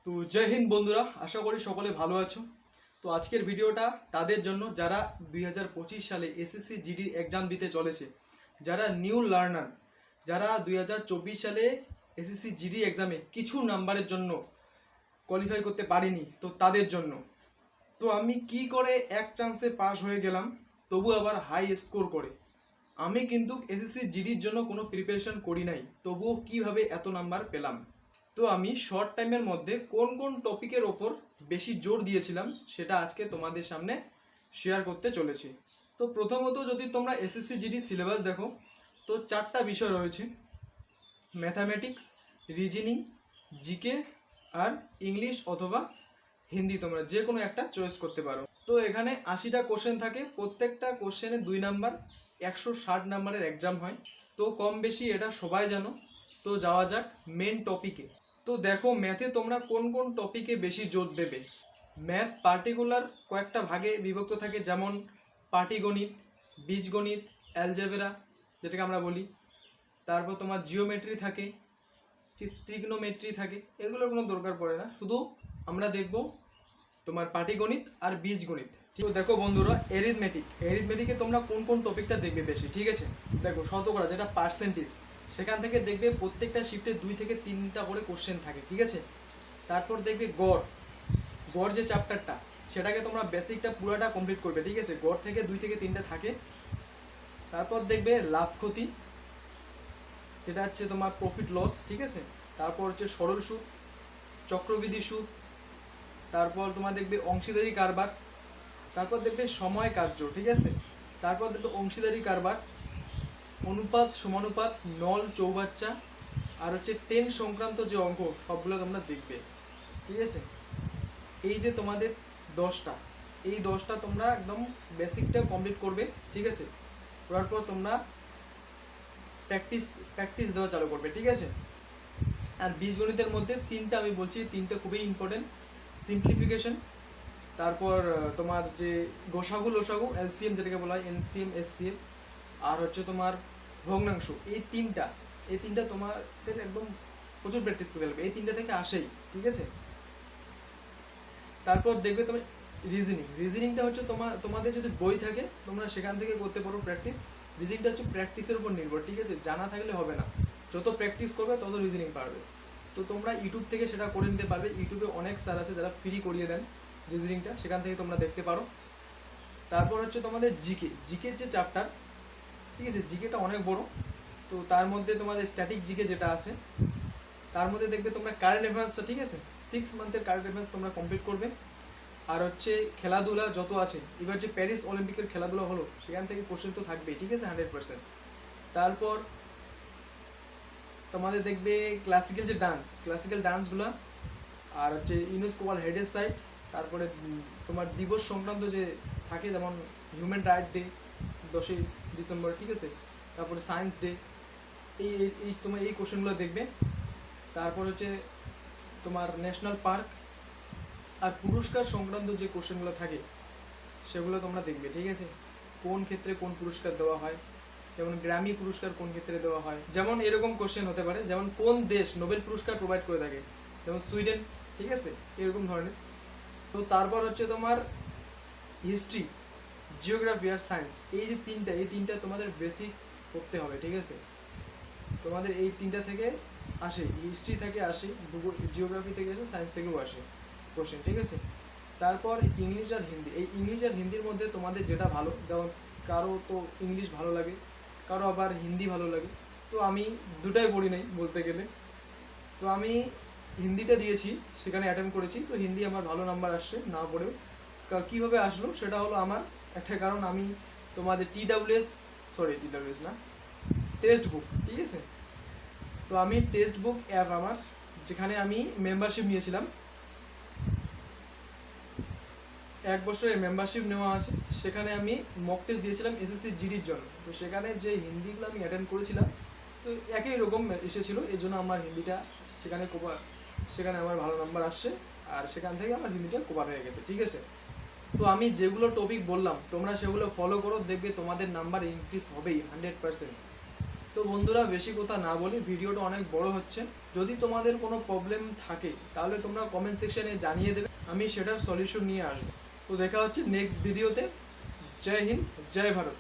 তো জয় হিন্দ বন্ধুরা, আশা করি সকলে ভালো আছো। তো আজকের ভিডিওটা তাদের জন্য যারা 2025 সালে এসএসসি জিডি এক্সাম দিতে চলেছে, যারা নিউ লার্নার, যারা 2024 সালে এসএসসি জিডি এক্সামে কিছু নাম্বারের জন্য কোয়ালিফাই করতে পারিনি, তো তাদের জন্য। তো আমি কি করে এক চান্সে পাস হয়ে গেলাম, তবু আবার হাই স্কোর করে। আমি কিন্তু এসএসসি জিডির জন্য কোনো প্রিপারেশন করি নাই, তবুও কিভাবে এত নাম্বার পেলাম। তো আমি শর্ট টাইমের মধ্যে কোন কোন টপিকের ওপর বেশি জোর দিয়েছিলাম সেটা আজকে তোমাদের সামনে শেয়ার করতে চলেছি। তো প্রথমত যদি তোমরা এসএসসি জিডি সিলেবাস দেখো, তো 4টা বিষয় রয়েছে: ম্যাথামেটিক্স, রিজনিং, জিকে আর ইংলিশ অথবা হিন্দি। তোমরা যে কোনো একটা চয়েস করতে পারো। তো এখানে 80টা কোশ্চেন থাকে, প্রত্যেকটা কোশ্চেনে 2 নাম্বার, 160 নাম্বারের এক্সাম হয়। তো কম বেশি এটা সবাই জানো। তো যাওয়া যাক মেন টপিকে। তো দেখো ম্যাথে তোমরা কোন কোন টপিকে বেশি জোর দেবে। ম্যাথ পার্টিকুলার কয়েকটা ভাগে বিভক্ত থাকে, যেমন পাটিগণিত, বীজগণিত, অ্যালজেব্রা যেটাকে আমরা বলি, তারপর তোমার জিওমেট্রি থাকে, ট্রিগনোমেট্রি থাকে। এগুলোর কোনো দরকার পড়ে না, শুধু আমরা দেখব তোমার পাটিগণিত আর বীজগণিত। তো দেখো বন্ধুরা, এরিথমেটিকে তোমরা কোন কোন টপিকটা দেখবে বেশি, ঠিক আছে? দেখো শতকরা যেটা পার্সেন্টেজ, সেখান থেকে দেখবে প্রত্যেকটা শিফটে 2 থেকে 3টা করে কোশ্চেন থাকে, ঠিক আছে? তারপর দেখবে গড় যে চ্যাপ্টারটা, সেটাকে তোমরা বেসিকটা পুরোটা কমপ্লিট করবে, ঠিক আছে? গড় থেকে 2 থেকে 3টা থাকে। তারপর দেখবে লাভ ক্ষতি, যেটা হচ্ছে তোমার প্রফিট লস, ঠিক আছে? তারপর হচ্ছে সরল সুদ, চক্রবৃদ্ধি সুদ, তারপর তোমার দেখবে অংশীদারি কারবার, তারপর দেখবে সময় কার্য, ঠিক আছে? তারপর দেখবে অংশীদারি কারবার, অনুপাত সমানুপাত, নল চৌবাচ্চা, আর হচ্ছে 10 সংক্রান্ত যে অঙ্ক, সবগুলো তোমরা দেখবে, ঠিক আছে? এই যে তোমাদের 10টা, এই 10টা তোমরা একদম বেসিকটা কমপ্লিট করবে, ঠিক আছে? করার পর তোমরা প্র্যাকটিস দেওয়া চালু করবে, ঠিক আছে? আর বীজগণিতের মধ্যে 3টা আমি বলছি, 3টা খুবই ইম্পর্টেন্ট: সিম্পলিফিকেশন, তারপর তোমার যে গোসাগু লসাগু, এলসিএম যেটাকে বলা হয়, এনসিএম এসসিএম, আর হচ্ছে তোমার ভগ্নাংশ। এই তিনটা তোমাদের একদম প্রচুর প্র্যাকটিস করতে হবে, এই 3টা থেকে আসেই, ঠিক আছে? তারপর দেখবে তোমার রিজনিংটা হচ্ছে তোমাদের যদি বই থাকে তোমরা সেখান থেকে করতে পারো প্র্যাকটিস। রিজনিংটা হচ্ছে প্র্যাকটিসের উপর নির্ভর, ঠিক আছে? জানা থাকলে হবে না, যত প্র্যাকটিস করবে তত রিজনিং পারবে। তো তোমরা ইউটিউব থেকে সেটা করে নিতে পারবে। ইউটিউবে অনেক স্যার আছে যারা ফ্রি করিয়ে দেন রিজনিংটা, সেখান থেকে তোমরা দেখতে পারো। তারপর হচ্ছে তোমাদের জিকে যে চ্যাপ্টার, ঠিক আছে? জিকেটা অনেক বড়। তো তার মধ্যে তোমাদের স্ট্যাটিক জিকে যেটা আছে, তার মধ্যে দেখবে তোমরা কারেন্ট অ্যাফেয়ার্সটা, ঠিক আছে? 6 মান্থের কারেন্ট অ্যাফেয়ার্স তোমরা কমপ্লিট করবে। আর হচ্ছে খেলাধুলা যত আছে, এবার যে প্যারিস অলিম্পিকের খেলাধুলা হলো সেখান থেকে কোশ্চেন তো থাকবেই, ঠিক আছে? 100%। তারপর তোমাদের দেখবে ক্লাসিক্যাল ডান্সগুলো, আর হচ্ছে ইউনেস্কো ওয়ার্ল্ড হেরিটেজ সাইট, তারপরে তোমার দিবস সংক্রান্ত যে থাকে, যেমন হিউম্যান রাইট ডে 10ই ডিসেম্বর, ঠিক আছে? তারপরে সায়েন্স ডে, এই তোমার এই কোশ্চেনগুলো দেখবে। তারপর হচ্ছে তোমার ন্যাশনাল পার্ক আর পুরস্কার সংক্রান্ত যে কোশ্চেনগুলো থাকে সেগুলো তোমরা দেখবে, ঠিক আছে? কোন ক্ষেত্রে কোন পুরস্কার দেওয়া হয়, যেমন গ্র্যামি পুরস্কার কোন ক্ষেত্রে দেওয়া হয়, যেমন এরকম কোশ্চেন হতে পারে, যেমন কোন দেশ নোবেল পুরস্কার প্রোভাইড করে থাকে, যেমন সুইডেন, ঠিক আছে? এরকম ধরনের। তো তারপর হচ্ছে তোমার হিস্ট্রি, জিওগ্রাফি আর সায়েন্স, এই যে তিনটা তোমাদের বেসিক করতে হবে, ঠিক আছে? তোমাদের এই 3টা থেকে আসে, হিস্ট্রি থেকে আসে, জিওগ্রাফি থেকে আসে, সায়েন্স থেকেও আসে কোশ্চেন, ঠিক আছে? তারপর ইংলিশ আর হিন্দি, এই ইংলিশ আর হিন্দির মধ্যে তোমাদের যেটা ভালো, যেমন কারো তো ইংলিশ ভালো লাগে, কারো আবার হিন্দি ভালো লাগে। তো আমি দুটাই পড়ি নাই বলতে গেলে, তো আমি হিন্দিটা দিয়েছি, সেখানে অ্যাটেম্প করেছি। তো হিন্দি আমার ভালো নাম্বার আসছে না পড়েও। কীভাবে আসলো সেটা হলো আমার একটা কারণ, আমি তোমাদের টিডাব্লিউএস না, টেক্সট বুক, ঠিক আছে? তো আমি টেক্সট বুক অ্যাপ আমার, যেখানে আমি মেম্বারশিপ নিয়েছিলাম, 1 বছরের মেম্বারশিপ নেওয়া আছে। সেখানে আমি মক টেস্ট দিয়েছিলাম এসএসসি জিডির জন্য। তো সেখানে যে হিন্দিগুলো আমি অ্যাটেন্ড করেছিলাম, তো একই রকম এসেছিলো, এই জন্য আমার হিন্দিটা সেখানে আমার ভালো নাম্বার আসছে, আর সেখান থেকে আমার হিন্দিটা কভার হয়ে গেছে, ঠিক আছে? তো আমি যেগুলো টপিক বললাম তোমরা সেগুলো ফলো করো, দেখবে তোমাদের নাম্বার ইনক্রিজ হবেই 100%। তো বন্ধুরা বেশি কথা না বলি, ভিডিওটা অনেক বড় হচ্ছে। যদি তোমাদের কোনো প্রবলেম থাকে তাহলে তোমরা কমেন্ট সেকশনে জানিয়ে দেবে, আমি সেটার সলিউশন নিয়ে আসবো। তো দেখা হচ্ছে নেক্সট ভিডিওতে। জয় হিন্দ, জয় ভারত।